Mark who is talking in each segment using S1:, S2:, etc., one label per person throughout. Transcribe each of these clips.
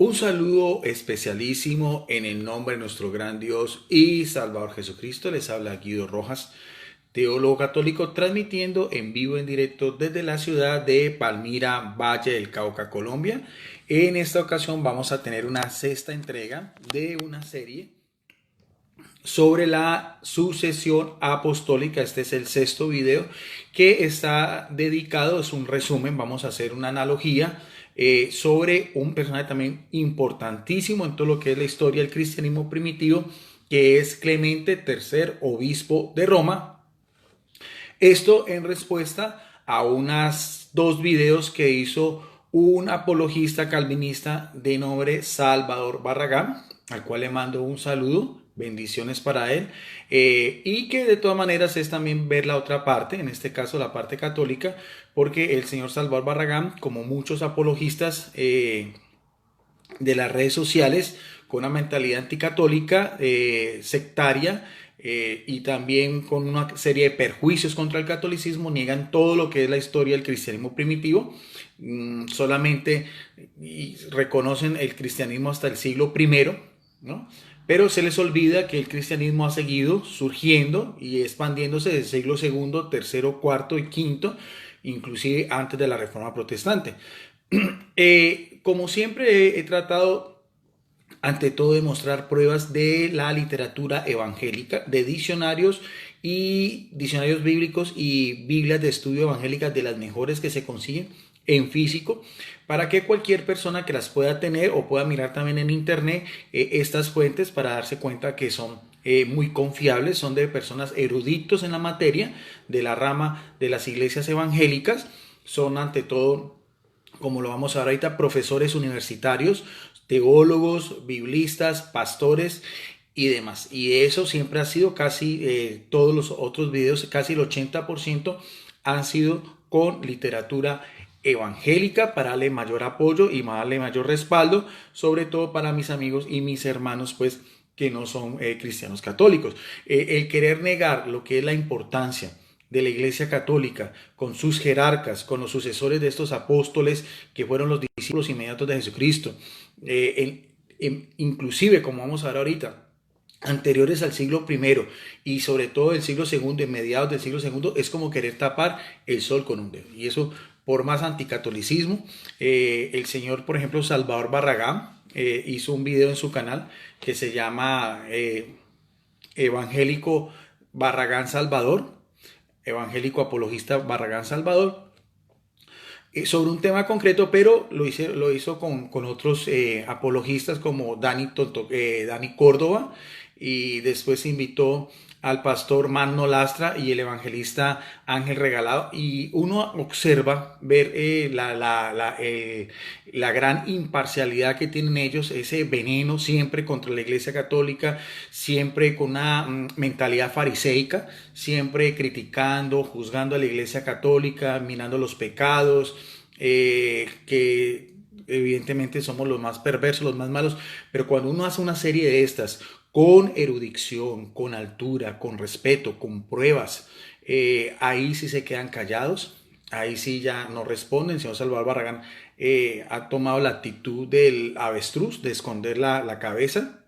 S1: Un saludo especialísimo en el nombre de nuestro gran Dios y Salvador Jesucristo. Les habla Guido Rojas, teólogo católico, transmitiendo en vivo, en directo desde la ciudad de Palmira, Valle del Cauca, Colombia. En esta ocasión vamos a tener una sexta entrega de una serie sobre la sucesión apostólica. Este es el sexto video que está dedicado, es un resumen, vamos a hacer una analogía sobre un personaje también importantísimo en todo lo que es la historia del cristianismo primitivo, que es Clemente III, obispo de Roma. Esto en respuesta a unas dos videos que hizo un apologista calvinista de nombre Salvador Barragán, al cual le mando un saludo, bendiciones para él, y que de todas maneras es también ver la otra parte, en este caso la parte católica, porque el señor Salvador Barragán, como muchos apologistas de las redes sociales, con una mentalidad anticatólica, sectaria, y también con una serie de perjuicios contra el catolicismo, niegan todo lo que es la historia del cristianismo primitivo, solamente reconocen el cristianismo hasta el siglo I, ¿no? Pero se les olvida que el cristianismo ha seguido surgiendo y expandiéndose del siglo segundo, tercero, cuarto y quinto, inclusive antes de la Reforma Protestante. Como siempre he tratado ante todo de mostrar pruebas de la literatura evangélica, de diccionarios y diccionarios bíblicos y Biblias de estudio evangélicas, de las mejores que se consiguen en físico, para que cualquier persona que las pueda tener o pueda mirar también en internet estas fuentes, para darse cuenta que son muy confiables, son de personas eruditos en la materia, de la rama de las iglesias evangélicas, son ante todo, como lo vamos a ver ahorita, profesores universitarios, teólogos, biblistas, pastores y demás. Y eso siempre ha sido casi, todos los otros videos, casi el 80% han sido con literatura evangélica, para darle mayor apoyo y darle mayor respaldo, sobre todo para mis amigos y mis hermanos, pues, que no son cristianos católicos. El querer negar lo que es la importancia de la Iglesia Católica, con sus jerarcas, con los sucesores de estos apóstoles que fueron los discípulos inmediatos de Jesucristo, inclusive, como vamos a ver ahorita, anteriores al siglo I y sobre todo el siglo segundo, en mediados del siglo segundo, es como querer tapar el sol con un dedo. Y eso, por más anticatolicismo, el señor, por ejemplo, Salvador Barragán, hizo un video en su canal que se llama Evangélico Barragán Salvador, evangélico apologista Barragán Salvador, sobre un tema concreto, pero lo hizo con otros apologistas como Dani Córdoba, y después invitó al pastor Magno Lastra y el evangelista Ángel Regalado, y uno observa ver la gran imparcialidad que tienen ellos, ese veneno siempre contra la Iglesia Católica, siempre con una mentalidad fariseica, siempre criticando, juzgando a la Iglesia Católica, mirando los pecados, que evidentemente somos los más perversos, los más malos, pero cuando uno hace una serie de estas con erudición, con altura, con respeto, con pruebas, ahí sí se quedan callados, ahí sí ya no responden. El señor Salvador Barragán ha tomado la actitud del avestruz, de esconder la cabeza.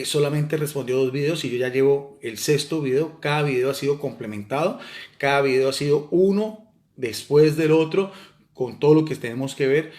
S1: Solamente respondió dos videos y yo ya llevo el sexto video. Cada video ha sido complementado, cada video ha sido uno después del otro, con todo lo que tenemos que ver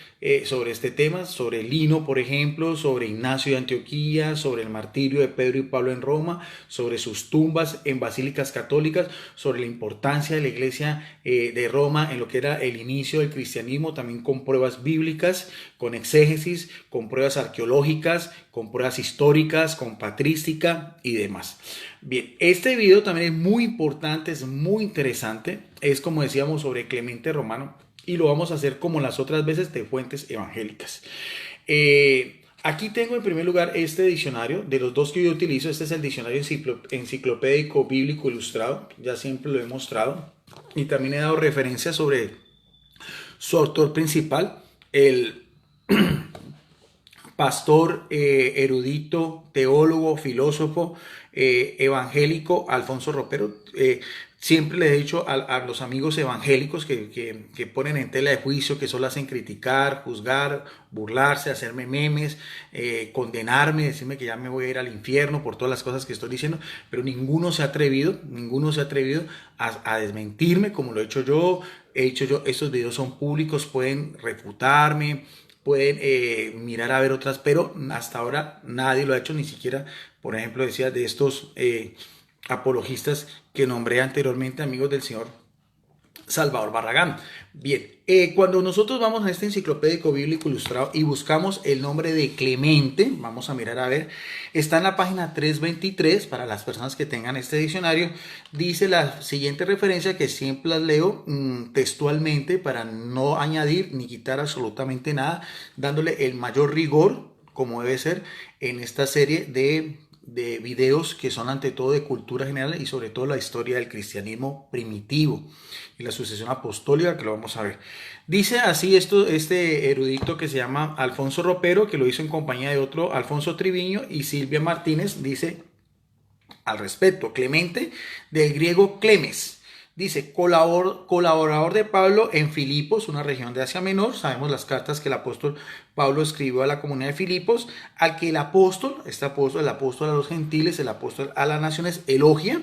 S1: sobre este tema, sobre Lino, por ejemplo, sobre Ignacio de Antioquía, sobre el martirio de Pedro y Pablo en Roma, sobre sus tumbas en basílicas católicas, sobre la importancia de la iglesia de Roma en lo que era el inicio del cristianismo, también con pruebas bíblicas, con exégesis, con pruebas arqueológicas, con pruebas históricas, con patrística y demás. Bien, este video también es muy importante, es muy interesante, es como decíamos sobre Clemente Romano, y lo vamos a hacer como las otras veces de fuentes evangélicas. Aquí tengo en primer lugar este diccionario, de los dos que yo utilizo. Este es el diccionario enciclopédico bíblico ilustrado, ya siempre lo he mostrado, y también he dado referencias sobre su autor principal, el pastor, erudito, teólogo, filósofo, evangélico Alfonso Ropero. Siempre le he dicho a los amigos evangélicos que ponen en tela de juicio, que solo hacen criticar, juzgar, burlarse, hacerme memes, condenarme, decirme que ya me voy a ir al infierno por todas las cosas que estoy diciendo, pero ninguno se ha atrevido a desmentirme como lo he hecho yo. Estos videos son públicos, pueden refutarme, pueden mirar a ver otras, pero hasta ahora nadie lo ha hecho, ni siquiera, por ejemplo, decía de estos apologistas que nombré anteriormente, amigos del Señor Salvador Barragán. Bien, cuando nosotros vamos a este enciclopédico bíblico ilustrado y buscamos el nombre de Clemente, vamos a mirar a ver, está en la página 323, para las personas que tengan este diccionario, dice la siguiente referencia que siempre las leo textualmente para no añadir ni quitar absolutamente nada, dándole el mayor rigor, como debe ser, en esta serie de videos que son ante todo de cultura general y sobre todo la historia del cristianismo primitivo y la sucesión apostólica, que lo vamos a ver. Dice así este erudito que se llama Alfonso Ropero, que lo hizo en compañía de otro Alfonso Triviño y Silvia Martínez, dice al respecto: Clemente, del griego klemes. Dice, colaborador de Pablo en Filipos, una región de Asia Menor. Sabemos las cartas que el apóstol Pablo escribió a la comunidad de Filipos, al que el apóstol a los gentiles, el apóstol a las naciones, elogia,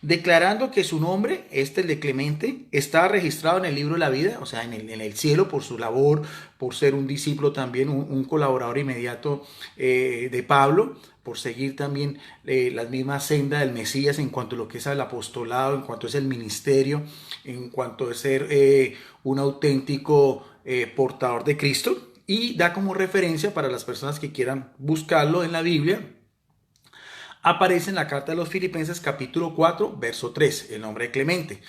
S1: declarando que su nombre, el de Clemente, estaba registrado en el libro de la vida, o sea, en el cielo, por su labor, por ser un discípulo también, un colaborador inmediato de Pablo, por seguir también la misma senda del Mesías en cuanto a lo que es el apostolado, en cuanto es el ministerio, en cuanto a ser un auténtico portador de Cristo, y da como referencia para las personas que quieran buscarlo en la Biblia. Aparece en la carta de los Filipenses capítulo 4, verso 3, el nombre de Clemente.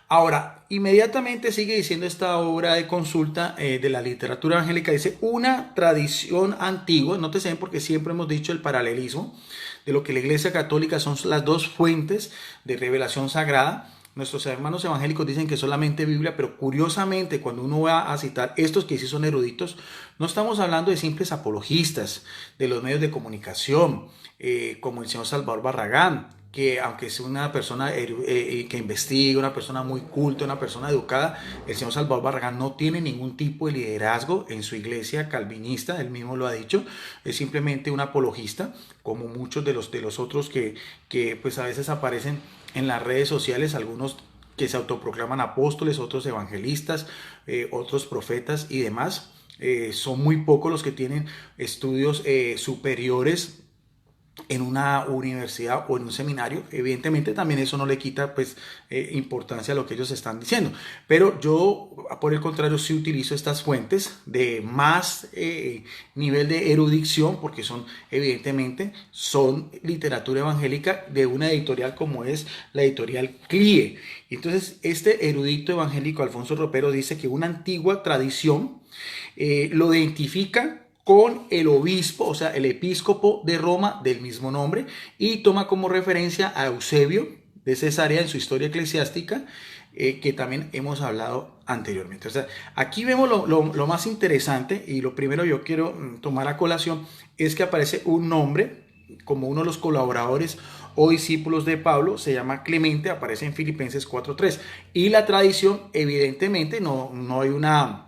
S1: Ahora, inmediatamente sigue diciendo esta obra de consulta de la literatura evangélica, dice una tradición antigua, nótese porque siempre hemos dicho el paralelismo de lo que la Iglesia Católica son las dos fuentes de revelación sagrada. Nuestros hermanos evangélicos dicen que solamente Biblia, pero curiosamente cuando uno va a citar estos que sí son eruditos, no estamos hablando de simples apologistas de los medios de comunicación, como el señor Salvador Barragán, que aunque es una persona que investiga, una persona muy culta, una persona educada, el señor Salvador Barragán no tiene ningún tipo de liderazgo en su iglesia calvinista, él mismo lo ha dicho, es simplemente un apologista, como muchos de los otros que pues a veces aparecen en las redes sociales, algunos que se autoproclaman apóstoles, otros evangelistas, otros profetas y demás. Son muy pocos los que tienen estudios superiores en una universidad o en un seminario. Evidentemente también eso no le quita pues importancia a lo que ellos están diciendo, pero yo por el contrario sí utilizo estas fuentes de más nivel de erudición, porque son evidentemente son literatura evangélica de una editorial como es la editorial CLIE. Entonces este erudito evangélico Alfonso Ropero dice que una antigua tradición lo identifica con el obispo, o sea, el episcopo de Roma del mismo nombre, y toma como referencia a Eusebio de Cesarea en su historia eclesiástica, que también hemos hablado anteriormente. O sea, aquí vemos lo más interesante, y lo primero yo quiero tomar a colación, es que aparece un nombre como uno de los colaboradores o discípulos de Pablo, se llama Clemente, aparece en Filipenses 4.3, y la tradición, evidentemente, no hay una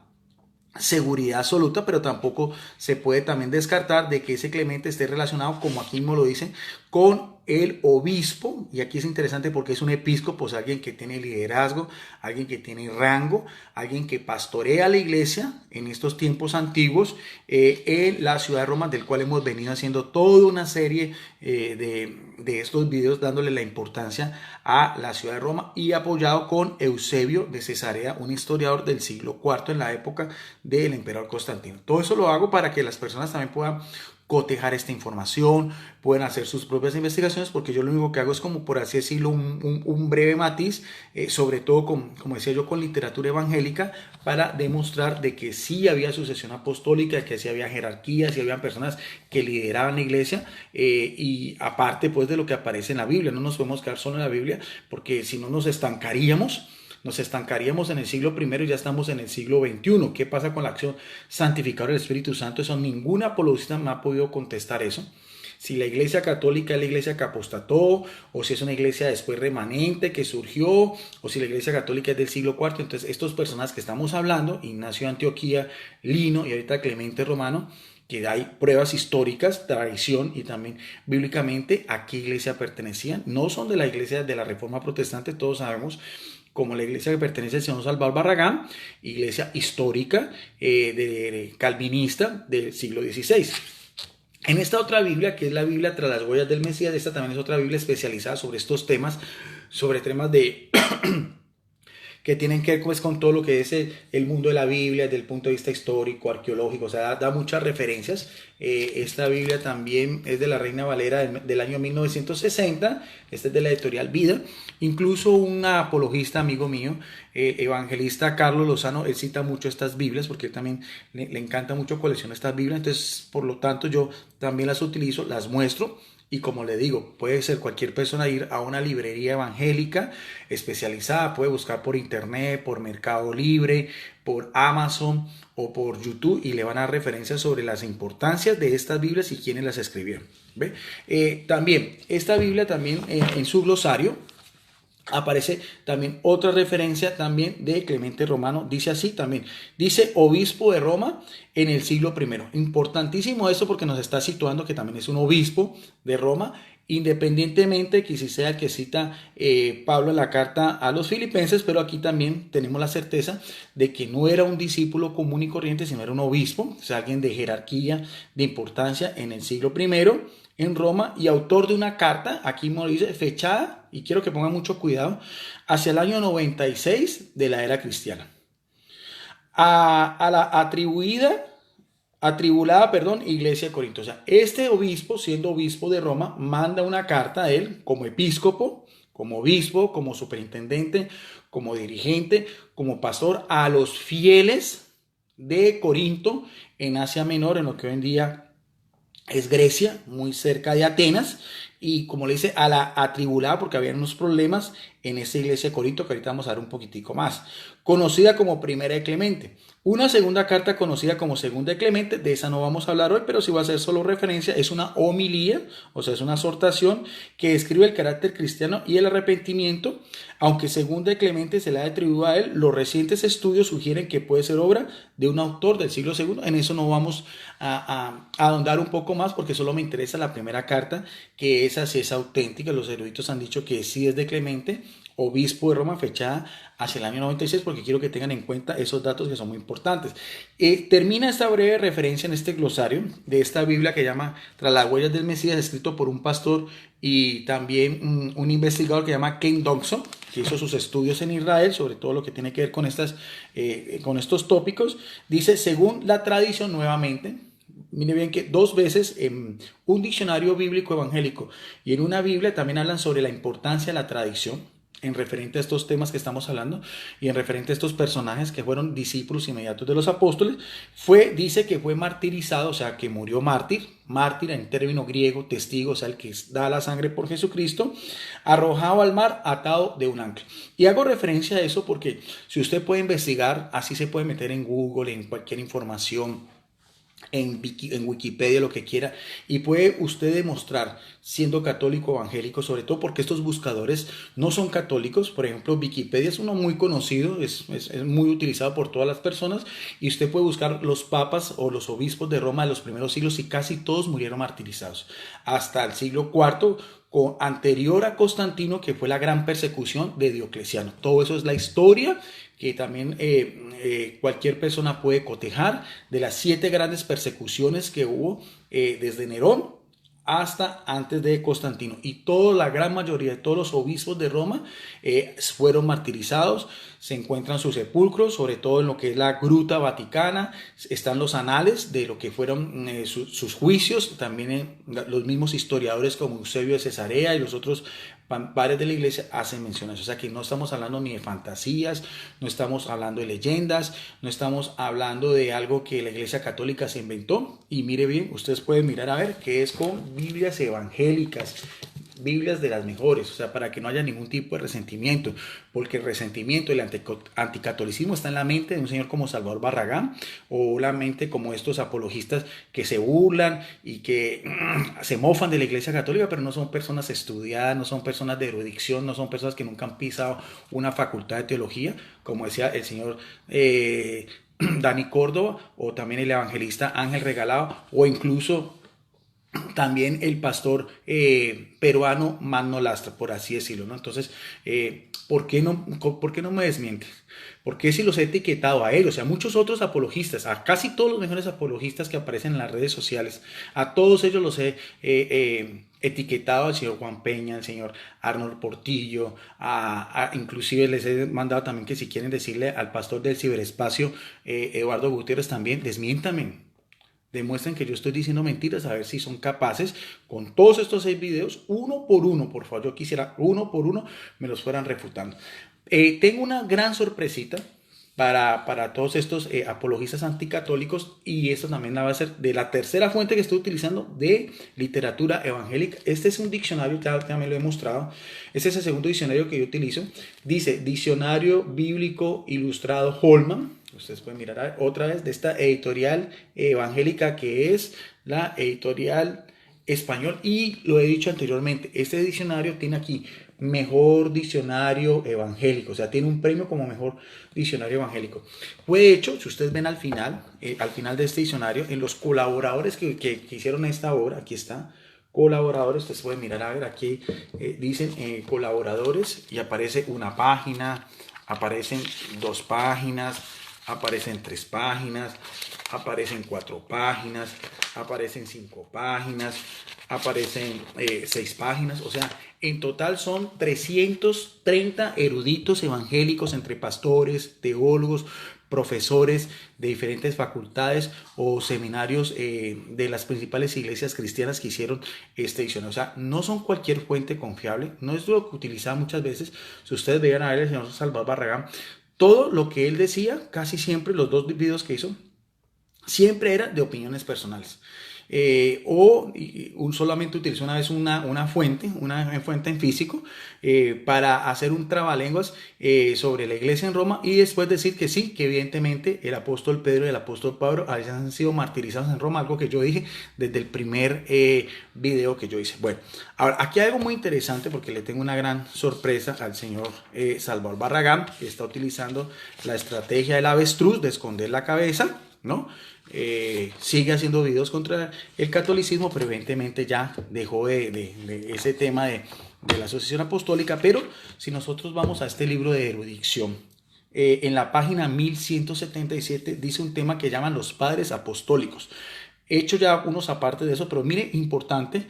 S1: seguridad absoluta, pero tampoco se puede también descartar de que ese Clemente esté relacionado, como aquí mismo lo dicen, con el obispo. Y aquí es interesante porque es un episcopo, o sea, alguien que tiene liderazgo, alguien que tiene rango, alguien que pastorea la iglesia en estos tiempos antiguos en la ciudad de Roma, del cual hemos venido haciendo toda una serie de estos videos dándole la importancia a la ciudad de Roma, y apoyado con Eusebio de Cesarea, un historiador del siglo IV en la época del emperador Constantino. Todo eso lo hago para que las personas también puedan cotejar esta información, pueden hacer sus propias investigaciones, porque yo lo único que hago es, como por así decirlo, un breve matiz, sobre todo como decía yo, con literatura evangélica, para demostrar de que sí había sucesión apostólica, que sí había jerarquía, sí habían personas que lideraban la iglesia, y aparte pues de lo que aparece en la Biblia. No nos podemos quedar solo en la Biblia, porque si no nos estancaríamos en el siglo I y ya estamos en el siglo XXI. ¿Qué pasa con la acción santificadora del Espíritu Santo? Eso ningún apologista me ha podido contestar eso. si la iglesia católica es la iglesia que apostató, o si es una iglesia después remanente que surgió, o si la iglesia católica es del siglo IV. Entonces, estos personajes que estamos hablando, Ignacio de Antioquía, Lino y ahorita Clemente Romano, que hay pruebas históricas, tradición y también bíblicamente a qué iglesia pertenecían. No son de la iglesia de la Reforma Protestante, todos sabemos, como la iglesia que pertenece al señor Salvador Barragán, iglesia histórica calvinista del siglo XVI. En esta otra Biblia, que es la Biblia tras las huellas del Mesías, esta también es otra Biblia especializada sobre estos temas, sobre temas de que tienen que ver pues, con todo lo que es el mundo de la Biblia desde el punto de vista histórico, arqueológico, o sea, da muchas referencias. Esta Biblia también es de la Reina Valera del año 1960, esta es de la editorial Vida. Incluso un apologista amigo mío, evangelista Carlos Lozano, él cita mucho estas Biblias porque él también le encanta mucho coleccionar estas Biblias, entonces por lo tanto yo también las utilizo, las muestro. Y como le digo, puede ser cualquier persona ir a una librería evangélica especializada, puede buscar por internet, por Mercado Libre, por Amazon o por YouTube y le van a dar referencias sobre las importancias de estas Biblias y quiénes las escribieron. ¿Ve? También, esta Biblia también en su glosario aparece también otra referencia también de Clemente Romano, dice así también, dice obispo de Roma en el siglo I. Importantísimo esto porque nos está situando que también es un obispo de Roma, independientemente que si sea el que cita Pablo en la carta a los filipenses, pero aquí también tenemos la certeza de que no era un discípulo común y corriente, sino era un obispo, o sea, alguien de jerarquía, de importancia en el siglo I en Roma y autor de una carta, aquí me lo dice, fechada, y quiero que pongan mucho cuidado, hacia el año 96 de la era cristiana. A la atribulada, iglesia de Corinto. O sea, este obispo, siendo obispo de Roma, manda una carta a él como episcopo, como obispo, como superintendente, como dirigente, como pastor, a los fieles de Corinto en Asia Menor, en lo que hoy en día es Grecia, muy cerca de Atenas, y como le dice, a la atribulada, porque había unos problemas en esa iglesia de Corinto, que ahorita vamos a ver un poquitico más, conocida como Primera de Clemente. Una segunda carta conocida como Segunda de Clemente, de esa no vamos a hablar hoy, pero sí va a ser solo referencia, es una homilía, o sea, es una exhortación que describe el carácter cristiano y el arrepentimiento, aunque Segunda de Clemente se le ha atribuido a él, los recientes estudios sugieren que puede ser obra de un autor del siglo II, en eso no vamos a ahondar un poco más porque solo me interesa la primera carta, que esa sí es auténtica, los eruditos han dicho que sí es de Clemente, obispo de Roma, fechada hacia el año 96, porque quiero que tengan en cuenta esos datos que son muy importantes. Termina esta breve referencia en este glosario de esta Biblia que llama Tras las huellas del Mesías, escrito por un pastor y también un investigador que llama Ken Dodson, que hizo sus estudios en Israel sobre todo lo que tiene que ver con estos tópicos. Dice, según la tradición, nuevamente, mire bien que dos veces en un diccionario bíblico evangélico y en una Biblia también hablan sobre la importancia de la tradición en referente a estos temas que estamos hablando y en referente a estos personajes que fueron discípulos inmediatos de los apóstoles. Dice que fue martirizado, o sea, que murió mártir en término griego, testigo, o sea, el que da la sangre por Jesucristo, arrojado al mar, atado de un ancla. Y hago referencia a eso porque si usted puede investigar, así se puede meter en Google, en cualquier información, en Wikipedia, lo que quiera, y puede usted demostrar, siendo católico o evangélico, sobre todo porque estos buscadores no son católicos. Por ejemplo, Wikipedia es uno muy conocido, es muy utilizado por todas las personas, y usted puede buscar los papas o los obispos de Roma de los primeros siglos y casi todos murieron martirizados, hasta el siglo IV, anterior a Constantino, que fue la gran persecución de Diocleciano. Todo eso es la historia que también cualquier persona puede cotejar, de las 7 grandes persecuciones que hubo desde Nerón hasta antes de Constantino, y la gran mayoría de todos los obispos de Roma fueron martirizados. Se encuentran sus sepulcros, sobre todo en lo que es la Gruta Vaticana, están los anales de lo que fueron sus juicios, también los mismos historiadores como Eusebio de Cesarea y los otros padres de la iglesia hacen mención a eso. O sea que no estamos hablando ni de fantasías, no estamos hablando de leyendas, no estamos hablando de algo que la iglesia católica se inventó. Y mire bien, ustedes pueden mirar a ver que es con Biblias evangélicas. Biblias de las mejores, o sea, para que no haya ningún tipo de resentimiento, porque el resentimiento, el anticatolicismo está en la mente de un señor como Salvador Barragán, o la mente como estos apologistas que se burlan y que se mofan de la Iglesia Católica, pero no son personas estudiadas, no son personas de erudición, no son personas que nunca han pisado una facultad de teología, como decía el señor Dani Córdoba, o también el evangelista Ángel Regalado, o incluso también el pastor peruano Magno Lastra, por así decirlo, ¿no? Entonces, ¿por qué no me desmientes? Porque si los he etiquetado a él, o sea, a muchos otros apologistas, a casi todos los mejores apologistas que aparecen en las redes sociales, a todos ellos los he etiquetado, al señor Juan Peña, al señor Arnold Portillo, inclusive les he mandado también que si quieren decirle al pastor del ciberespacio, Eduardo Gutiérrez, también, desmiéntame. Demuestren que yo estoy diciendo mentiras, a ver si son capaces con todos estos 6 videos, uno por uno, por favor, yo quisiera uno por uno me los fueran refutando. Tengo una gran sorpresita para todos estos apologistas anticatólicos, y esto también la va a ser de la tercera fuente que estoy utilizando de literatura evangélica. Este es un diccionario, ya me lo he mostrado, este es el segundo diccionario que yo utilizo, dice Diccionario Bíblico Ilustrado Holman. Ustedes pueden mirar otra vez de esta editorial evangélica que es la editorial Español, y lo he dicho anteriormente, este diccionario tiene aquí mejor diccionario evangélico, o sea, tiene un premio como mejor diccionario evangélico. Fue hecho, si ustedes ven al final de este diccionario, en los colaboradores que hicieron esta obra, aquí está, colaboradores, ustedes pueden mirar, a ver, aquí dicen colaboradores, y aparece una página, aparecen 2 páginas, aparecen 3 páginas, aparecen 4 páginas, aparecen 5 páginas, aparecen 6 páginas, o sea, en total son 330 eruditos evangélicos entre pastores, teólogos, profesores de diferentes facultades o seminarios de las principales iglesias cristianas que hicieron este diccionario. O sea, no son cualquier fuente confiable, no es lo que utilizaba muchas veces. Si ustedes vean a ver el señor Salvador Barragán, todo lo que él decía, casi siempre, los 2 videos que hizo, siempre era de opiniones personales. Solamente utilizó una vez una fuente en físico para hacer un trabalenguas sobre la iglesia en Roma, y después decir que sí, que evidentemente el apóstol Pedro y el apóstol Pablo habían sido martirizados en Roma, algo que yo dije desde el primer video que yo hice. Bueno, ahora aquí hay algo muy interesante, porque le tengo una gran sorpresa al señor Salvador Barragán, que está utilizando la estrategia del avestruz de esconder la cabeza, ¿no? Sigue haciendo videos contra el catolicismo, pero evidentemente ya dejó de ese tema de la asociación apostólica. Pero si nosotros vamos a este libro de erudición, en la página 1177 dice un tema que llaman los padres apostólicos. He hecho ya unos aparte de eso, pero mire, importante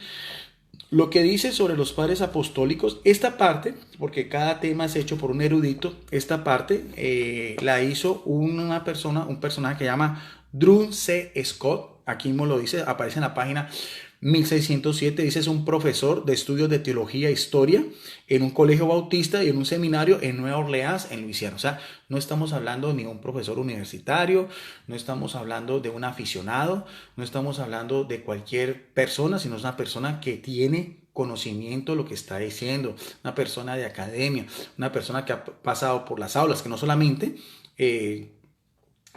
S1: lo que dice sobre los padres apostólicos. Esta parte, porque cada tema es hecho por un erudito, esta parte la hizo un personaje que se llama Drew C. Scott, aquí mismo lo dice, aparece en la página 1607, dice: es un profesor de estudios de teología e historia en un colegio bautista y en un seminario en Nueva Orleans, en Luisiana. O sea, no estamos hablando ni de un profesor universitario, no estamos hablando de un aficionado, no estamos hablando de cualquier persona, sino es una persona que tiene conocimiento de lo que está diciendo, una persona de academia, una persona que ha pasado por las aulas, que no solamente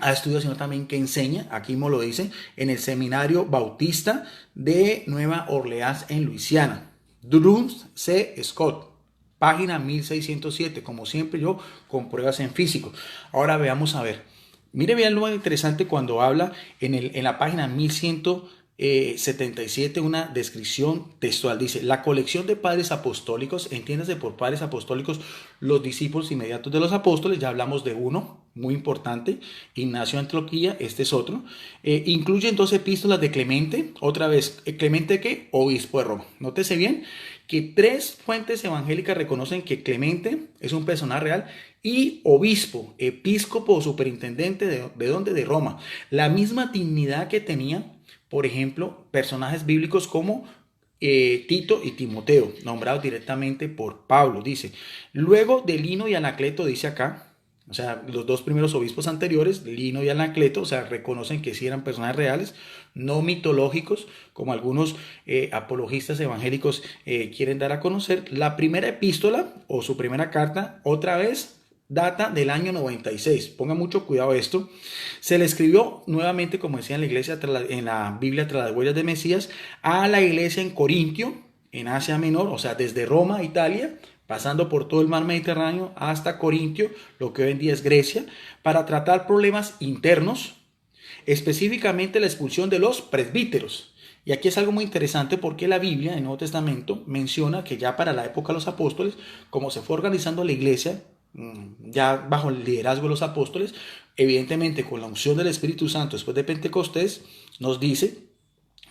S1: a estudios, sino también que enseña, aquí mismo lo dice, en el seminario bautista de Nueva Orleans en Luisiana. Drew C. Scott, página 1607, como siempre yo, con pruebas en físico. Ahora veamos a ver. Mire bien lo interesante cuando habla en la página 1177, una descripción textual. Dice: la colección de padres apostólicos, entiéndase por padres apostólicos los discípulos inmediatos de los apóstoles, ya hablamos de uno muy importante, Ignacio de Antioquía, este es otro. Incluyen 2 epístolas de Clemente, otra vez, ¿Clemente qué? Obispo de Roma. Nótese bien que 3 fuentes evangélicas reconocen que Clemente es un personaje real y obispo, episcopo o superintendente ¿de dónde? De Roma. La misma dignidad que tenía, por ejemplo, personajes bíblicos como Tito y Timoteo, nombrados directamente por Pablo. Dice: luego de Lino y Anacleto, dice acá, O sea, los dos primeros obispos anteriores, Lino y Anacleto, o sea, reconocen que sí eran personajes reales, no mitológicos, como algunos apologistas evangélicos quieren dar a conocer. La primera epístola o su primera carta, otra vez, data del año 96. Ponga mucho cuidado a esto. Se le escribió nuevamente, como decía en la iglesia, en la Biblia, tras las huellas de Mesías, a la iglesia en Corintio, en Asia Menor, o sea, desde Roma, Italia, pasando por todo el mar Mediterráneo hasta Corintio, lo que hoy en día es Grecia, para tratar problemas internos, específicamente la expulsión de los presbíteros. Y aquí es algo muy interesante porque la Biblia, en el Nuevo Testamento, menciona que ya para la época de los apóstoles, como se fue organizando la iglesia, ya bajo el liderazgo de los apóstoles, evidentemente con la unción del Espíritu Santo después de Pentecostés, nos dice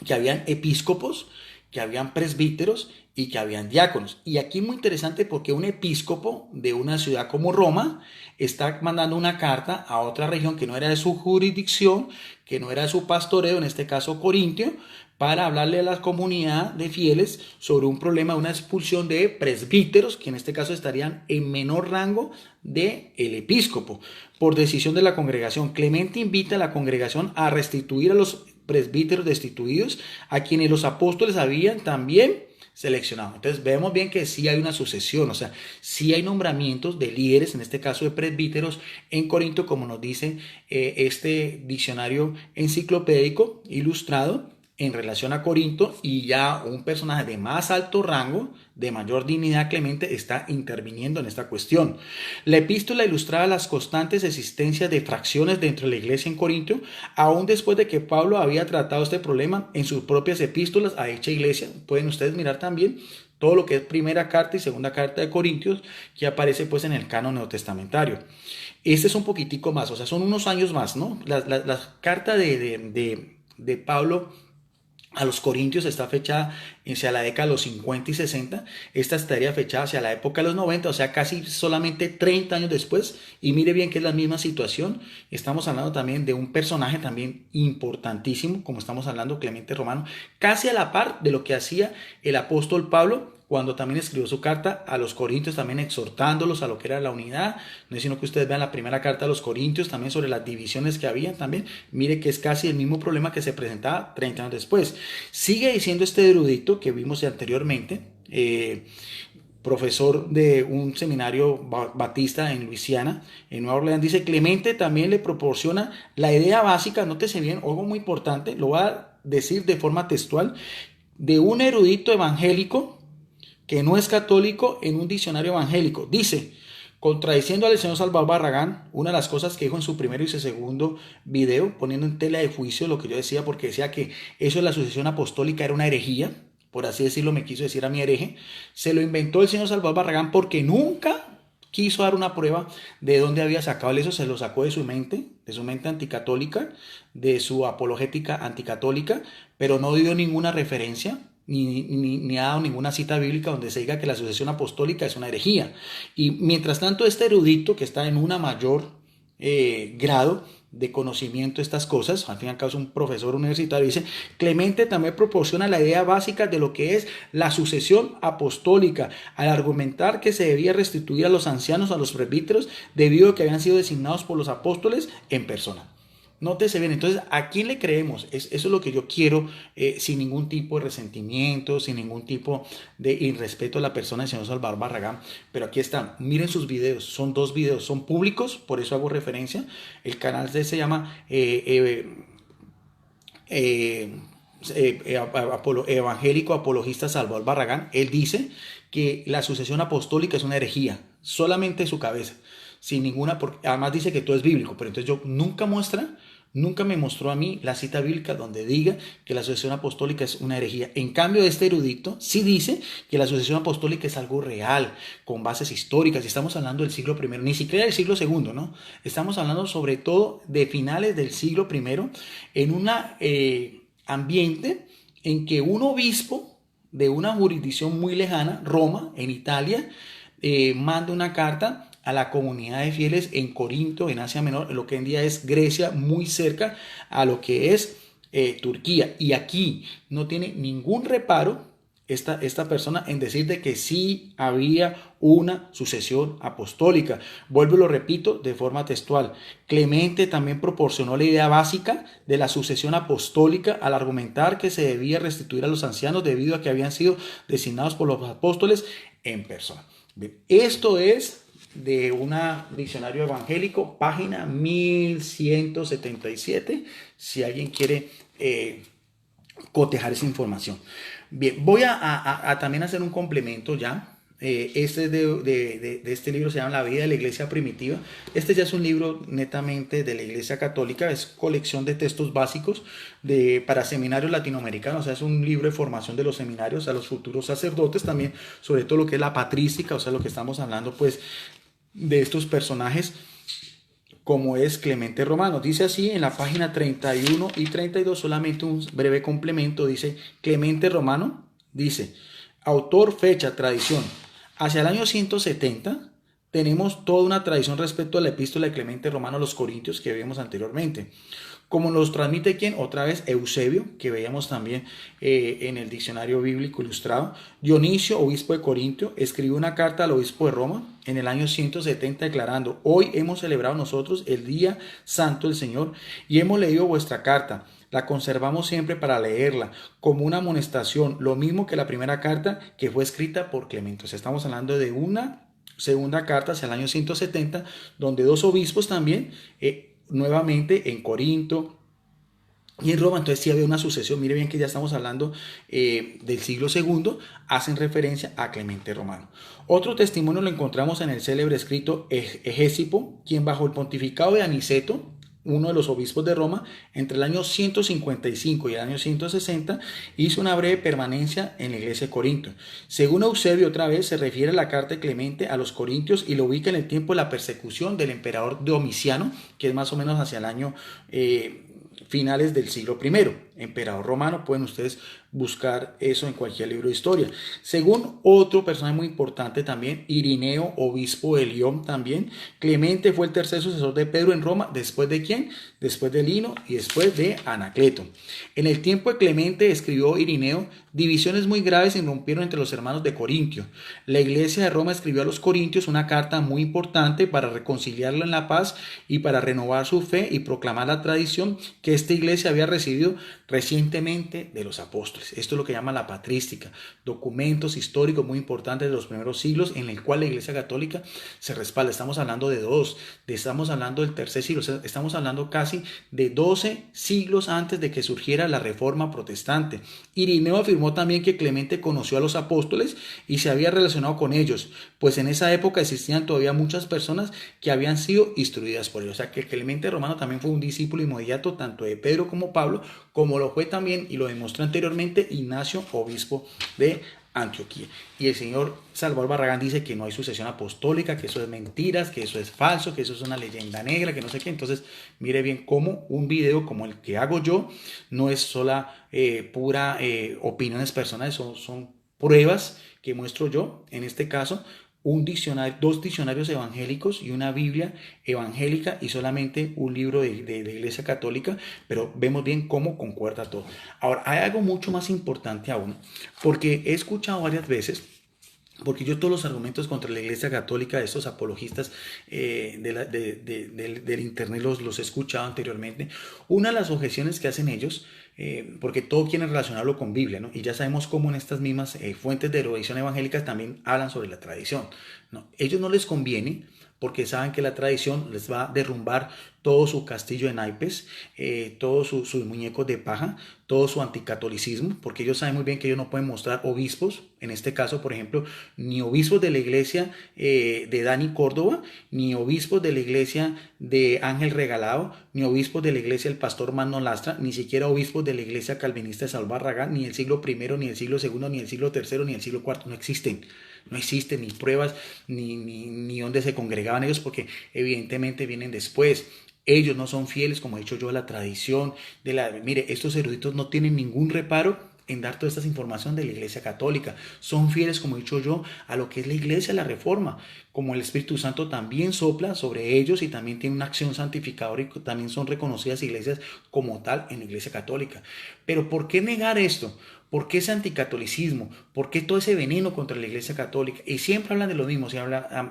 S1: que habían episcopos, que habían presbíteros y que habían diáconos. Y aquí es muy interesante porque un episcopo de una ciudad como Roma está mandando una carta a otra región que no era de su jurisdicción, que no era de su pastoreo, en este caso Corintio, para hablarle a la comunidad de fieles sobre un problema de una expulsión de presbíteros, que en este caso estarían en menor rango del episcopo, por decisión de la congregación. Clemente invita a la congregación a restituir a los presbíteros destituidos, a quienes los apóstoles habían también seleccionado. Entonces vemos bien que sí hay una sucesión, o sea, sí hay nombramientos de líderes, en este caso de presbíteros en Corinto, como nos dice este diccionario enciclopédico ilustrado en relación a Corinto, y ya un personaje de más alto rango, de mayor dignidad, Clemente, está interviniendo en esta cuestión. La epístola ilustraba las constantes existencias de fracciones dentro de la iglesia en Corinto, aún después de que Pablo había tratado este problema en sus propias epístolas a dicha iglesia. Pueden ustedes mirar también todo lo que es primera carta y segunda carta de Corintios, que aparece pues en el canon neotestamentario. Este es un poquitico más, o sea, son unos años más, ¿no? La carta de Pablo a los corintios está fechada hacia la década de los 50 y 60. Esta estaría fechada hacia la época de los 90, o sea, casi solamente 30 años después. Y mire bien que es la misma situación. Estamos hablando también de un personaje también importantísimo, como estamos hablando, Clemente Romano, casi a la par de lo que hacía el apóstol Pablo cuando también escribió su carta a los corintios, también exhortándolos a lo que era la unidad. No es sino que ustedes vean la primera carta a los corintios, también sobre las divisiones que había también. Mire que es casi el mismo problema que se presentaba 30 años después. Sigue diciendo este erudito que vimos anteriormente, profesor de un seminario batista en Luisiana, en Nueva Orleans, dice: Clemente también le proporciona la idea básica, nótese bien, algo muy importante, lo voy a decir de forma textual, de un erudito evangélico que no es católico en un diccionario evangélico. Dice, contradiciendo al señor Salvador Barragán, una de las cosas que dijo en su primero y su segundo video, poniendo en tela de juicio lo que yo decía, porque decía que eso de la sucesión apostólica era una herejía, por así decirlo, me quiso decir a mi hereje. Se lo inventó el señor Salvador Barragán porque nunca quiso dar una prueba de dónde había sacado eso, se lo sacó de su mente anticatólica, de su apologética anticatólica, pero no dio ninguna referencia ni ha dado ninguna cita bíblica donde se diga que la sucesión apostólica es una herejía. Y mientras tanto, este erudito que está en una mayor grado de conocimiento de estas cosas, al fin y al cabo es un profesor universitario, dice: Clemente también proporciona la idea básica de lo que es la sucesión apostólica, al argumentar que se debía restituir a los ancianos, a los presbíteros, debido a que habían sido designados por los apóstoles en persona. Nótese bien, entonces, ¿a quién le creemos? Eso es lo que yo quiero, sin ningún tipo de resentimiento, sin ningún tipo de irrespeto a la persona del señor Salvador Barragán. Pero aquí están, miren sus videos, son 2 videos, son públicos, por eso hago referencia. El canal se llama Evangélico Apologista Salvador Barragán. Él dice que la sucesión apostólica es una herejía, solamente su cabeza, sin ninguna, porque además dice que todo es bíblico, pero entonces nunca me mostró a mí la cita bíblica donde diga que la sucesión apostólica es una herejía. En cambio, este erudito sí dice que la sucesión apostólica es algo real, con bases históricas, y estamos hablando del siglo I, ni siquiera del siglo II, ¿no? Estamos hablando sobre todo de finales del siglo I, en un ambiente en que un obispo de una jurisdicción muy lejana, Roma, en Italia, manda una carta a la comunidad de fieles en Corinto, en Asia Menor, en lo que hoy en día es Grecia, muy cerca a lo que es Turquía. Y aquí no tiene ningún reparo esta persona en decir de que sí había una sucesión apostólica. Vuelvo y lo repito de forma textual. Clemente también proporcionó la idea básica de la sucesión apostólica al argumentar que se debía restituir a los ancianos debido a que habían sido designados por los apóstoles en persona. Bien, esto es de un diccionario evangélico, página 1177, si alguien quiere cotejar esa información. Bien, voy a también hacer un complemento ya. Este de este libro se llama La vida de la iglesia primitiva. Este ya es un libro netamente de la iglesia católica, es colección de textos básicos para seminarios latinoamericanos, o sea, es un libro de formación de los seminarios a los futuros sacerdotes también, sobre todo lo que es la patrística, o sea, lo que estamos hablando pues de estos personajes como es Clemente Romano. Dice así en la página 31 y 32, solamente un breve complemento, dice Clemente Romano, dice, autor, fecha, tradición. Hacia el año 170 tenemos toda una tradición respecto a la epístola de Clemente Romano a los Corintios que vimos anteriormente. Como nos transmite ¿quién? Otra vez Eusebio, que veíamos también en el diccionario bíblico ilustrado. Dionisio, obispo de Corintio, escribió una carta al obispo de Roma en el año 170 declarando: hoy hemos celebrado nosotros el día santo del Señor y hemos leído vuestra carta. La conservamos siempre para leerla como una amonestación, lo mismo que la primera carta que fue escrita por Clemente. O sea, estamos hablando de una segunda carta hacia el año 170, donde dos obispos también nuevamente en Corinto y en Roma, entonces sí había una sucesión. Mire bien que ya estamos hablando del siglo II, hacen referencia a Clemente Romano. Otro testimonio lo encontramos en el célebre escrito Egésipo, quien bajo el pontificado de Aniceto, uno de los obispos de Roma, entre el año 155 y el año 160, hizo una breve permanencia en la iglesia de Corinto. Según Eusebio, otra vez se refiere a la carta de Clemente a los corintios y lo ubica en el tiempo de la persecución del emperador Domiciano, que es más o menos hacia el año finales del siglo I, emperador romano. Pueden ustedes buscar eso en cualquier libro de historia. Según otro personaje muy importante también, Irineo, obispo de León también, Clemente fue el tercer sucesor de Pedro en Roma. ¿Después de quién? Después de Lino y después de Anacleto. En el tiempo de Clemente, escribió Irineo, divisiones muy graves irrumpieron entre los hermanos de Corintio. La iglesia de Roma escribió a los corintios una carta muy importante para reconciliarlo en la paz y para renovar su fe y proclamar la tradición que esta iglesia había recibido recientemente de los apóstoles. Esto es lo que llama la patrística, documentos históricos muy importantes de los primeros siglos en el cual la iglesia católica se respalda. Estamos hablando de estamos hablando del tercer siglo, o sea, estamos hablando casi de 12 siglos antes de que surgiera la reforma protestante. Irineo afirmó también que Clemente conoció a los apóstoles y se había relacionado con ellos, pues en esa época existían todavía muchas personas que habían sido instruidas por ellos. O sea que Clemente Romano también fue un discípulo inmediato tanto de Pedro como Pablo, como lo fue también y lo demostró anteriormente Ignacio, obispo de Antioquía. Y el señor Salvador Barragán dice que no hay sucesión apostólica, que eso es mentiras, que eso es falso, que eso es una leyenda negra, que no sé qué. Entonces, mire bien cómo un video como el que hago yo no es sola pura opiniones personales, son pruebas que muestro yo, en este caso, dos diccionarios evangélicos y una Biblia evangélica y solamente un libro de Iglesia Católica, pero vemos bien cómo concuerda todo. Ahora, hay algo mucho más importante aún, porque he escuchado varias veces, porque yo todos los argumentos contra la Iglesia Católica de estos apologistas del internet los he escuchado anteriormente. Una de las objeciones que hacen ellos, porque todo quieren relacionarlo con Biblia, ¿no? Y ya sabemos cómo en estas mismas fuentes de erudición evangélica también hablan sobre la tradición, ¿no? Ellos no les conviene porque saben que la tradición les va a derrumbar todo su castillo de naipes, todos sus muñecos de paja, todo su anticatolicismo, porque ellos saben muy bien que ellos no pueden mostrar obispos, en este caso, por ejemplo, ni obispos de la iglesia de Dani Córdoba, ni obispos de la iglesia de Ángel Regalado, ni obispos de la iglesia del pastor Mano Lastra, ni siquiera obispos de la iglesia calvinista de Salvador Barragán, ni el siglo I, ni el siglo II, ni el siglo III, ni el siglo IV, no existen. No existen ni pruebas ni dónde se congregaban ellos, porque evidentemente vienen después. Ellos no son fieles, como he dicho yo, a la tradición. Mire, estos eruditos no tienen ningún reparo en dar toda esta información de la Iglesia Católica. Son fieles, como he dicho yo, a lo que es la Iglesia, la Reforma. Como el Espíritu Santo también sopla sobre ellos y también tiene una acción santificadora y también son reconocidas iglesias como tal en la Iglesia Católica. Pero ¿por qué negar esto? ¿Por qué ese anticatolicismo? ¿Por qué todo ese veneno contra la Iglesia Católica? Y siempre hablan de lo mismo,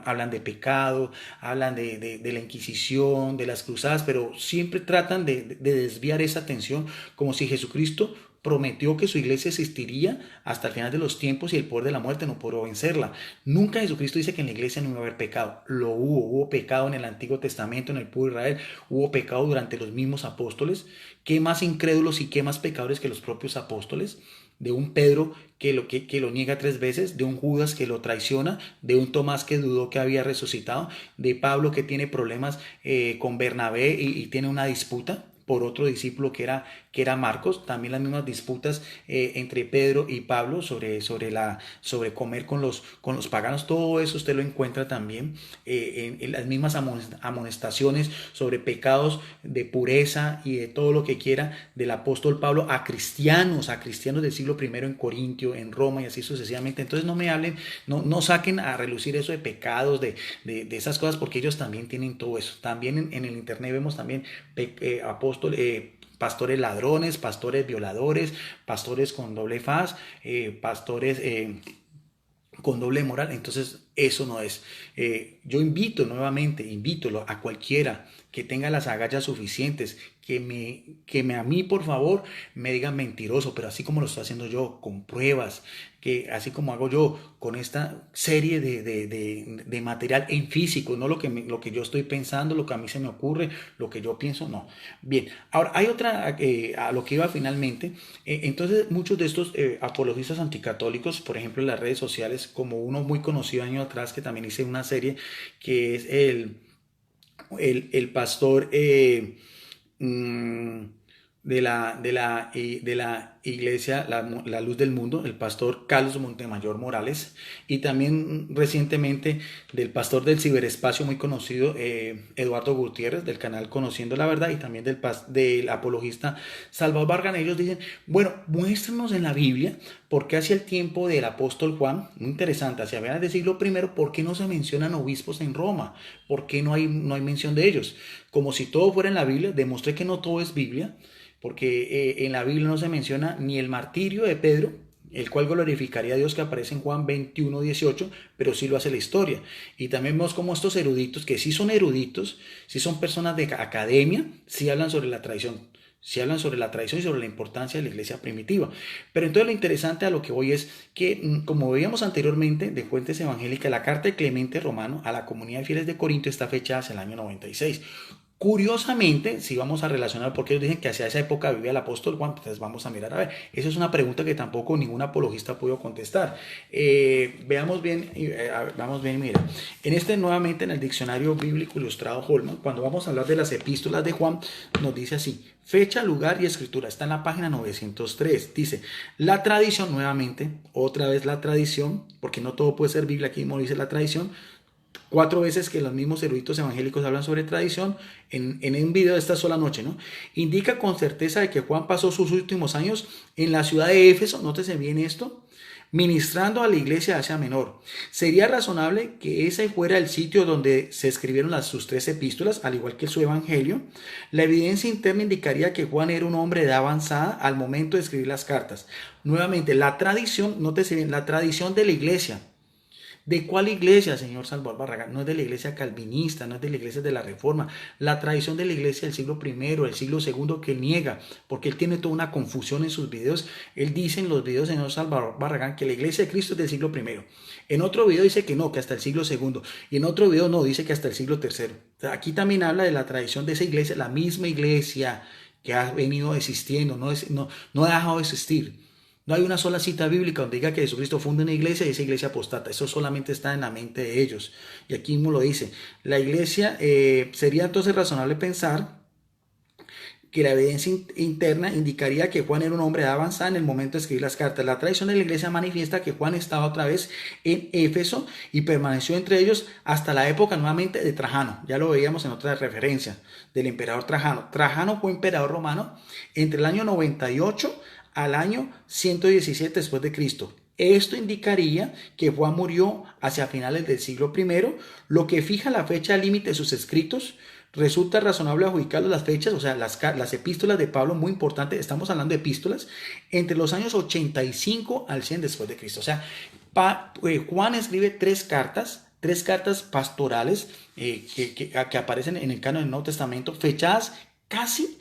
S1: hablan de pecado, hablan de la Inquisición, de las cruzadas, pero siempre tratan de desviar esa atención como si Jesucristo prometió que su iglesia existiría hasta el final de los tiempos y el poder de la muerte no podrá vencerla. Nunca Jesucristo dice que en la iglesia no iba a haber pecado. Lo hubo pecado en el Antiguo Testamento, en el pueblo de Israel, hubo pecado durante los mismos apóstoles. ¿Qué más incrédulos y qué más pecadores que los propios apóstoles? De un Pedro que lo niega 3 veces, de un Judas que lo traiciona, de un Tomás que dudó que había resucitado, de Pablo que tiene problemas con Bernabé y tiene una disputa por otro discípulo que era Marcos. También las mismas disputas entre Pedro y Pablo sobre comer con los paganos. Todo eso usted lo encuentra también en las mismas amonestaciones sobre pecados de pureza y de todo lo que quiera del apóstol Pablo a cristianos del siglo I en Corintio, en Roma y así sucesivamente. Entonces no me hablen, no saquen a relucir eso de pecados, de esas cosas, porque ellos también tienen todo eso. También en el internet vemos también pastores ladrones, pastores violadores, pastores con doble faz, pastores con doble moral. Entonces eso no es. Yo invito a cualquiera que tenga las agallas suficientes, que a mí por favor me digan mentiroso, pero así como lo estoy haciendo yo, con pruebas, que así como hago yo con esta serie de material en físico, no lo que yo estoy pensando, lo que a mí se me ocurre, lo que yo pienso, no. Bien, ahora hay otra, a lo que iba finalmente. Entonces muchos de estos apologistas anticatólicos, por ejemplo en las redes sociales, como uno muy conocido años atrás, que también hice una serie, que es el pastor de la iglesia la Luz del Mundo, el pastor Carlos Montemayor Morales, y también recientemente del pastor del ciberespacio muy conocido, Eduardo Gutiérrez, del canal Conociendo la Verdad, y también del apologista Salvador Vargas. Ellos dicen, bueno, muéstranos en la Biblia por qué hacia el tiempo del apóstol Juan, muy interesante, hacia finales del siglo I, por qué no se mencionan obispos en Roma, por qué no hay mención de ellos, como si todo fuera en la Biblia. Demostré que no todo es Biblia, porque en la Biblia no se menciona ni el martirio de Pedro, el cual glorificaría a Dios, que aparece en Juan 21:18, pero sí lo hace la historia. Y también vemos como estos eruditos, que sí son eruditos, sí son personas de academia, sí hablan sobre la tradición. Si hablan sobre la tradición y sobre la importancia de la iglesia primitiva. Pero entonces lo interesante a lo que voy es que, como veíamos anteriormente de fuentes evangélicas, la carta de Clemente Romano a la comunidad de fieles de Corinto está fechada hacia el año 96. Curiosamente, si vamos a relacionar, porque ellos dicen que hacia esa época vivía el apóstol Juan, entonces vamos a mirar a ver. Esa es una pregunta que tampoco ningún apologista pudo contestar. Veamos bien, mira. Nuevamente en el diccionario bíblico ilustrado Holman, cuando vamos a hablar de las epístolas de Juan, nos dice así: fecha, lugar y escritura. Está en la página 903. Dice, la tradición, nuevamente, otra vez la tradición, porque no todo puede ser Biblia, aquí mismo dice la tradición. 4 veces que los mismos eruditos evangélicos hablan sobre tradición en un video de esta sola noche, ¿no? Indica con certeza de que Juan pasó sus últimos años en la ciudad de Éfeso, nótese bien esto, ministrando a la iglesia de Asia Menor. Sería razonable que ese fuera el sitio donde se escribieron sus 3 epístolas, al igual que su evangelio. La evidencia interna indicaría que Juan era un hombre de edad avanzada al momento de escribir las cartas. Nuevamente, la tradición, nótese bien, la tradición de la iglesia. ¿De cuál iglesia, señor Salvador Barragán? No es de la iglesia calvinista, no es de la iglesia de la Reforma. La tradición de la iglesia del siglo I, del siglo II, que él niega, porque él tiene toda una confusión en sus videos. Él dice en los videos, señor Salvador Barragán, que la iglesia de Cristo es del siglo I. En otro video dice que no, que hasta el siglo II. Y en otro video no, dice que hasta el siglo III. O sea, aquí también habla de la tradición de esa iglesia, la misma iglesia que ha venido existiendo, no ha dejado de existir. No hay una sola cita bíblica donde diga que Jesucristo funda una iglesia y esa iglesia apostata. Eso solamente está en la mente de ellos. Y aquí mismo lo dice. La iglesia, sería entonces razonable pensar que la evidencia interna indicaría que Juan era un hombre de avanzada en el momento de escribir las cartas. La tradición de la iglesia manifiesta que Juan estaba otra vez en Éfeso y permaneció entre ellos hasta la época nuevamente de Trajano. Ya lo veíamos en otra referencia del emperador Trajano. Trajano fue emperador romano entre el año 98 al año 117 después de Cristo. Esto indicaría que Juan murió hacia finales del siglo I, lo que fija la fecha límite de sus escritos. Resulta razonable adjudicar las fechas, o sea, las epístolas de Pablo, muy importante, estamos hablando de epístolas, entre los años 85 al 100 después de Cristo. O sea, Juan escribe tres cartas pastorales que aparecen en el canon del Nuevo Testamento, fechadas casi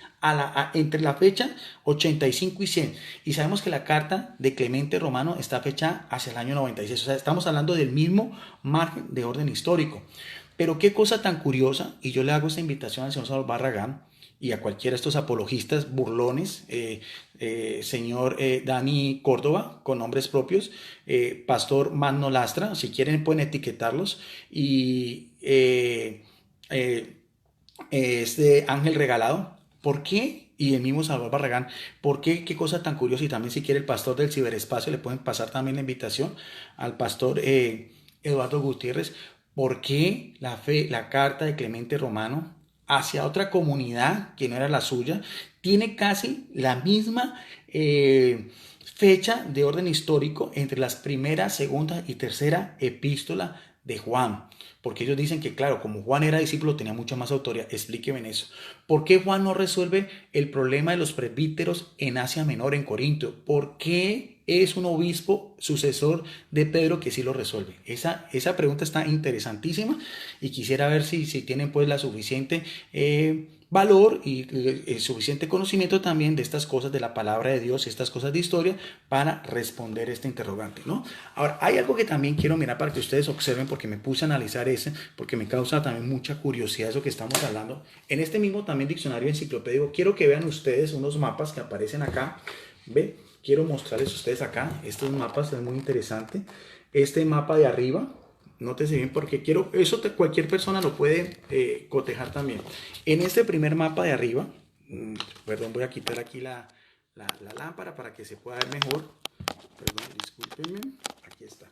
S1: entre la fecha 85 y 100. Y sabemos que la carta de Clemente Romano está fechada hacia el año 96. O sea, estamos hablando del mismo margen de orden histórico. Pero qué cosa tan curiosa, y yo le hago esta invitación al señor Salvador Barragán y a cualquiera de estos apologistas burlones, señor Dani Córdoba, con nombres propios, Pastor Magno Lastra, si quieren pueden etiquetarlos, y este Ángel Regalado. ¿Por qué? Y el mismo Salvador Barragán, ¿por qué? Qué cosa tan curiosa. Y también si quiere el pastor del ciberespacio, le pueden pasar también la invitación al pastor Eduardo Gutiérrez. ¿Por qué la carta de Clemente Romano hacia otra comunidad que no era la suya tiene casi la misma fecha de orden histórico entre las primera, segunda y tercera epístola de Juan? Porque ellos dicen que, claro, como Juan era discípulo, tenía mucha más autoridad. Explíquenme eso. ¿Por qué Juan no resuelve el problema de los presbíteros en Asia Menor, en Corinto? ¿Por qué es un obispo sucesor de Pedro que sí lo resuelve? Esa pregunta está interesantísima y quisiera ver si tienen pues la suficiente valor y suficiente conocimiento también de estas cosas de la palabra de Dios, estas cosas de historia, para responder este interrogante, ¿no? Ahora, hay algo que también quiero mirar para que ustedes observen, porque me puse a analizar ese, porque me causa también mucha curiosidad eso que estamos hablando. En este mismo también diccionario enciclopédico, quiero que vean ustedes unos mapas que aparecen acá. ¿Ve? Quiero mostrarles a ustedes acá estos mapas, es muy interesante. Este mapa de arriba, nótese bien porque quiero, eso cualquier persona lo puede cotejar también. En este primer mapa de arriba, perdón, voy a quitar aquí la lámpara para que se pueda ver mejor. Perdón, discúlpenme, aquí está.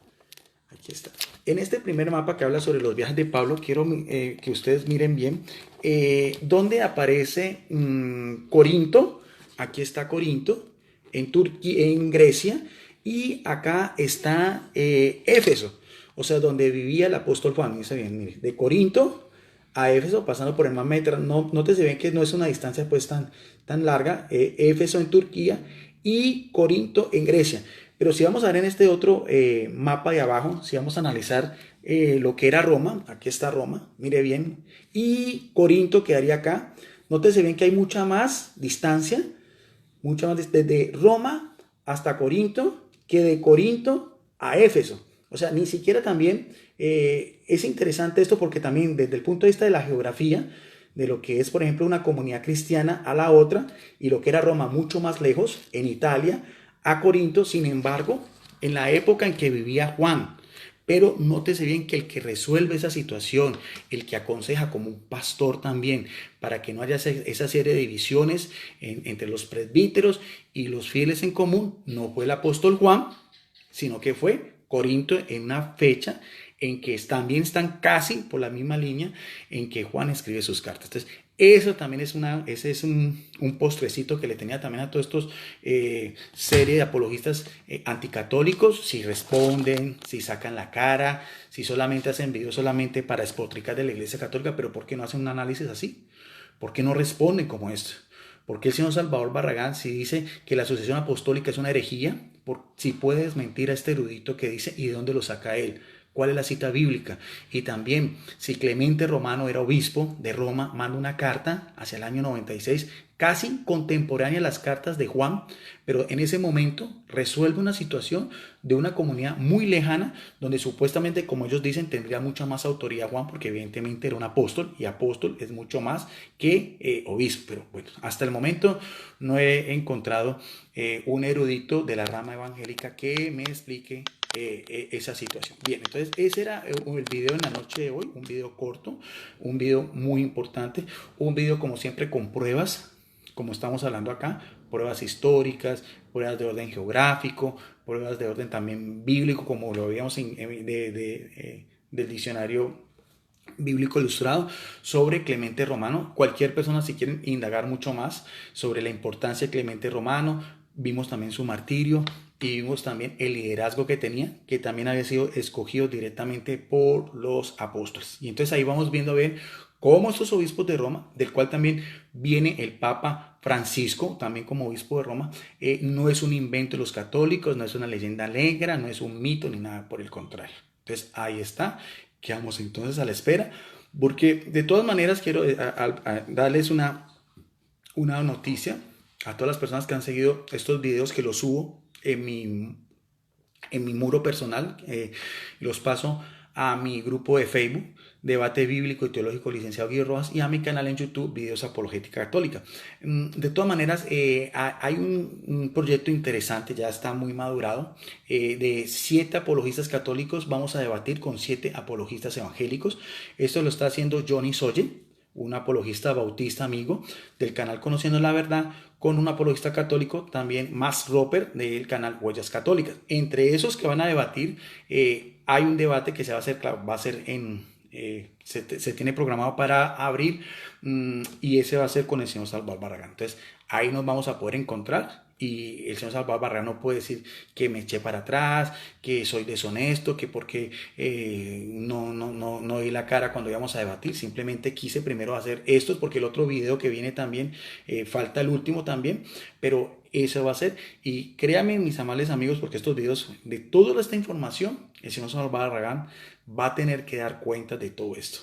S1: Aquí está. En este primer mapa que habla sobre los viajes de Pablo, quiero que ustedes miren bien dónde aparece Corinto. Aquí está Corinto, en Turquía, en Grecia, y acá está Éfeso, o sea, donde vivía el apóstol Juan. Mire, de Corinto a Éfeso, pasando por el mar Mediterráneo. No te se ven que no es una distancia pues tan larga. Éfeso en Turquía y Corinto en Grecia. Pero si vamos a ver en este otro mapa de abajo, si vamos a analizar lo que era Roma, aquí está Roma, mire bien, y Corinto quedaría acá. Nótese bien que hay mucha más distancia, desde Roma hasta Corinto, que de Corinto a Éfeso. O sea, ni siquiera también es interesante esto, porque también desde el punto de vista de la geografía, de lo que es, por ejemplo, una comunidad cristiana a la otra, y lo que era Roma mucho más lejos, en Italia, a Corinto, sin embargo, en la época en que vivía Juan. Pero nótese bien que el que resuelve esa situación, el que aconseja como un pastor también, para que no haya esa serie de divisiones entre los presbíteros y los fieles en común, no fue el apóstol Juan, sino que fue Corinto, en una fecha en que también están casi por la misma línea en que Juan escribe sus cartas. Entonces, eso también ese es un postrecito que le tenía también a todos estos serie de apologistas anticatólicos. Si responden, si sacan la cara, si solamente hacen videos solamente para despotricar de la Iglesia Católica, pero ¿por qué no hacen un análisis así? ¿Por qué no responden como esto? ¿Por qué el señor Salvador Barragán, si dice que la sucesión apostólica es una herejía, si puede desmentir a este erudito que dice y de dónde lo saca él? ¿Cuál es la cita bíblica? Y también, si Clemente Romano era obispo de Roma, manda una carta hacia el año 96, casi contemporánea a las cartas de Juan, pero en ese momento resuelve una situación de una comunidad muy lejana, donde supuestamente, como ellos dicen, tendría mucha más autoridad Juan, porque evidentemente era un apóstol, y apóstol es mucho más que obispo. Pero bueno, hasta el momento no he encontrado un erudito de la rama evangélica que me explique esa situación. Bien, entonces ese era el video en la noche de hoy, un video corto, un video muy importante, un video como siempre con pruebas, como estamos hablando acá, pruebas históricas, pruebas de orden geográfico, pruebas de orden también bíblico, como lo veíamos del diccionario bíblico ilustrado, sobre Clemente Romano. Cualquier persona, si quieren indagar mucho más sobre la importancia de Clemente Romano, vimos también su martirio y vimos también el liderazgo que tenía, que también había sido escogido directamente por los apóstoles. Y entonces ahí vamos viendo a ver cómo estos obispos de Roma, del cual también viene el Papa Francisco, también como obispo de Roma, no es un invento de los católicos, no es una leyenda negra, no es un mito ni nada por el contrario. Entonces ahí está, quedamos entonces a la espera, porque de todas maneras quiero darles una noticia a todas las personas que han seguido estos videos que los subo en mi muro personal, los paso a mi grupo de Facebook, Debate Bíblico y Teológico Licenciado Guido Rojas, y a mi canal en YouTube, Videos Apologética Católica. De todas maneras, hay un proyecto interesante, ya está muy madurado, de 7 apologistas católicos. Vamos a debatir con 7 apologistas evangélicos. Esto lo está haciendo Johnny Soye, un apologista bautista amigo del canal Conociendo la Verdad, con un apologista católico también, Max Roper, del canal Huellas Católicas. Entre esos que van a debatir, hay un debate que se va a hacer se tiene programado para abril, y ese va a ser con el señor Salvador Barragán. Entonces ahí nos vamos a poder encontrar y el señor Salvador Barragán no puede decir que me eché para atrás, que soy deshonesto, que porque no di la cara cuando íbamos a debatir. Simplemente quise primero hacer esto porque el otro video que viene también, falta el último también, pero eso va a ser. Y créanme, mis amables amigos, porque estos videos, de toda esta información, el señor Salvador Barragán va a tener que dar cuenta de todo esto.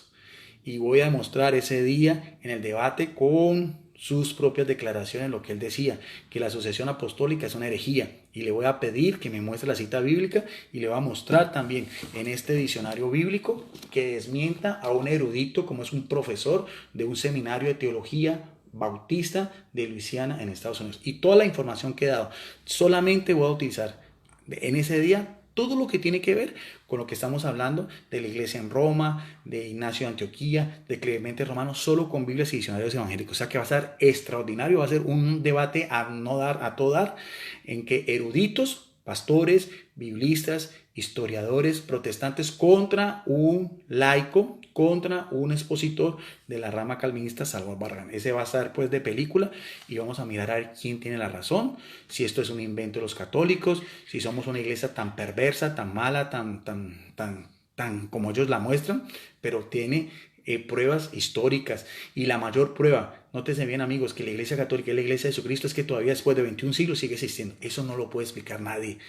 S1: Y voy a demostrar ese día en el debate con sus propias declaraciones lo que él decía, que la asociación apostólica es una herejía, y le voy a pedir que me muestre la cita bíblica, y le voy a mostrar también en este diccionario bíblico que desmienta a un erudito como es un profesor de un seminario de teología bautista de Luisiana en Estados Unidos. Y toda la información que he dado, solamente voy a utilizar en ese día todo lo que tiene que ver con lo que estamos hablando de la iglesia en Roma, de Ignacio de Antioquía, de Clemente Romano, solo con Biblias y diccionarios evangélicos. O sea que va a ser extraordinario, va a ser un debate a todo dar, en que eruditos, pastores, biblistas, historiadores, protestantes, contra un laico, contra un expositor de la rama calvinista, Salvador Barragán. Ese va a estar pues de película, y vamos a mirar a ver quién tiene la razón, si esto es un invento de los católicos, si somos una iglesia tan perversa, tan mala, tan como ellos la muestran, pero tiene pruebas históricas. Y la mayor prueba, nótense bien amigos, que la iglesia católica es la iglesia de Jesucristo, es que todavía después de 21 siglos sigue existiendo. Eso no lo puede explicar nadie.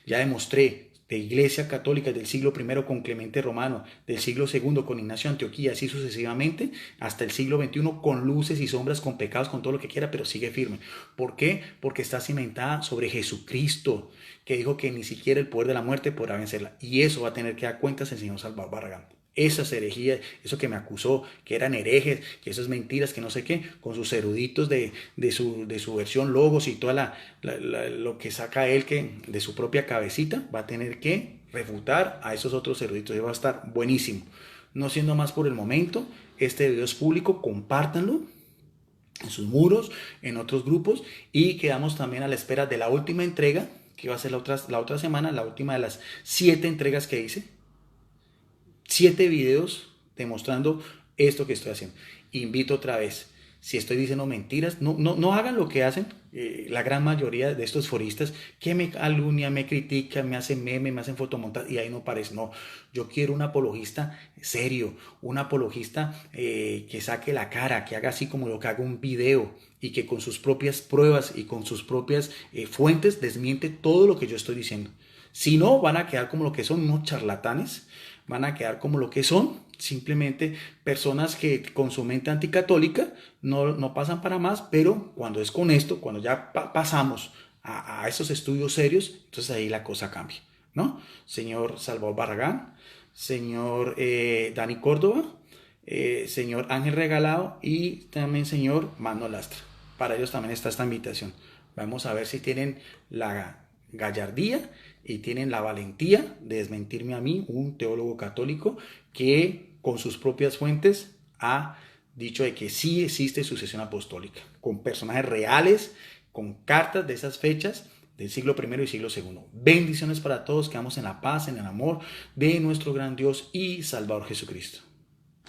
S1: Ya demostré de iglesia católica del siglo I con Clemente Romano, del siglo II con Ignacio de Antioquía, así sucesivamente, hasta el siglo XXI, con luces y sombras, con pecados, con todo lo que quiera, pero sigue firme. ¿Por qué? Porque está cimentada sobre Jesucristo, que dijo que ni siquiera el poder de la muerte podrá vencerla. Y eso va a tener que dar cuentas el señor Salvador Barragán. Esas herejías, eso que me acusó, que eran herejes, que esas mentiras, que no sé qué, con sus eruditos de su versión Logos y toda lo que saca él de su propia cabecita, va a tener que refutar a esos otros eruditos. Y va a estar buenísimo. No siendo más por el momento, este video es público, compártanlo en sus muros, en otros grupos, y quedamos también a la espera de la última entrega, que va a ser la otra semana, la última de las 7 entregas que hice. 7 videos demostrando esto que estoy haciendo. Invito otra vez, si estoy diciendo mentiras, no hagan lo que hacen la gran mayoría de estos foristas, que me calumnian, me critican, me hacen meme, me hacen fotomontaje, y ahí no parece. No, yo quiero un apologista serio, un apologista que saque la cara, que haga así como lo que haga un video, y que con sus propias pruebas y con sus propias fuentes desmiente todo lo que yo estoy diciendo. Si no, van a quedar como lo que son unos charlatanes, van a quedar como lo que son, simplemente personas que con su mente anticatólica no pasan para más, pero cuando es con esto, cuando ya pasamos a esos estudios serios, entonces ahí la cosa cambia, ¿no? Señor Salvador Barragán, señor Dani Córdoba, señor Ángel Regalado, y también señor Mano Lastra. Para ellos también está esta invitación. Vamos a ver si tienen la gallardía y tienen la valentía de desmentirme a mí, un teólogo católico que con sus propias fuentes ha dicho de que sí existe sucesión apostólica, con personajes reales, con cartas de esas fechas del siglo I y siglo II. Bendiciones para todos, quedamos en la paz, en el amor de nuestro gran Dios y Salvador Jesucristo.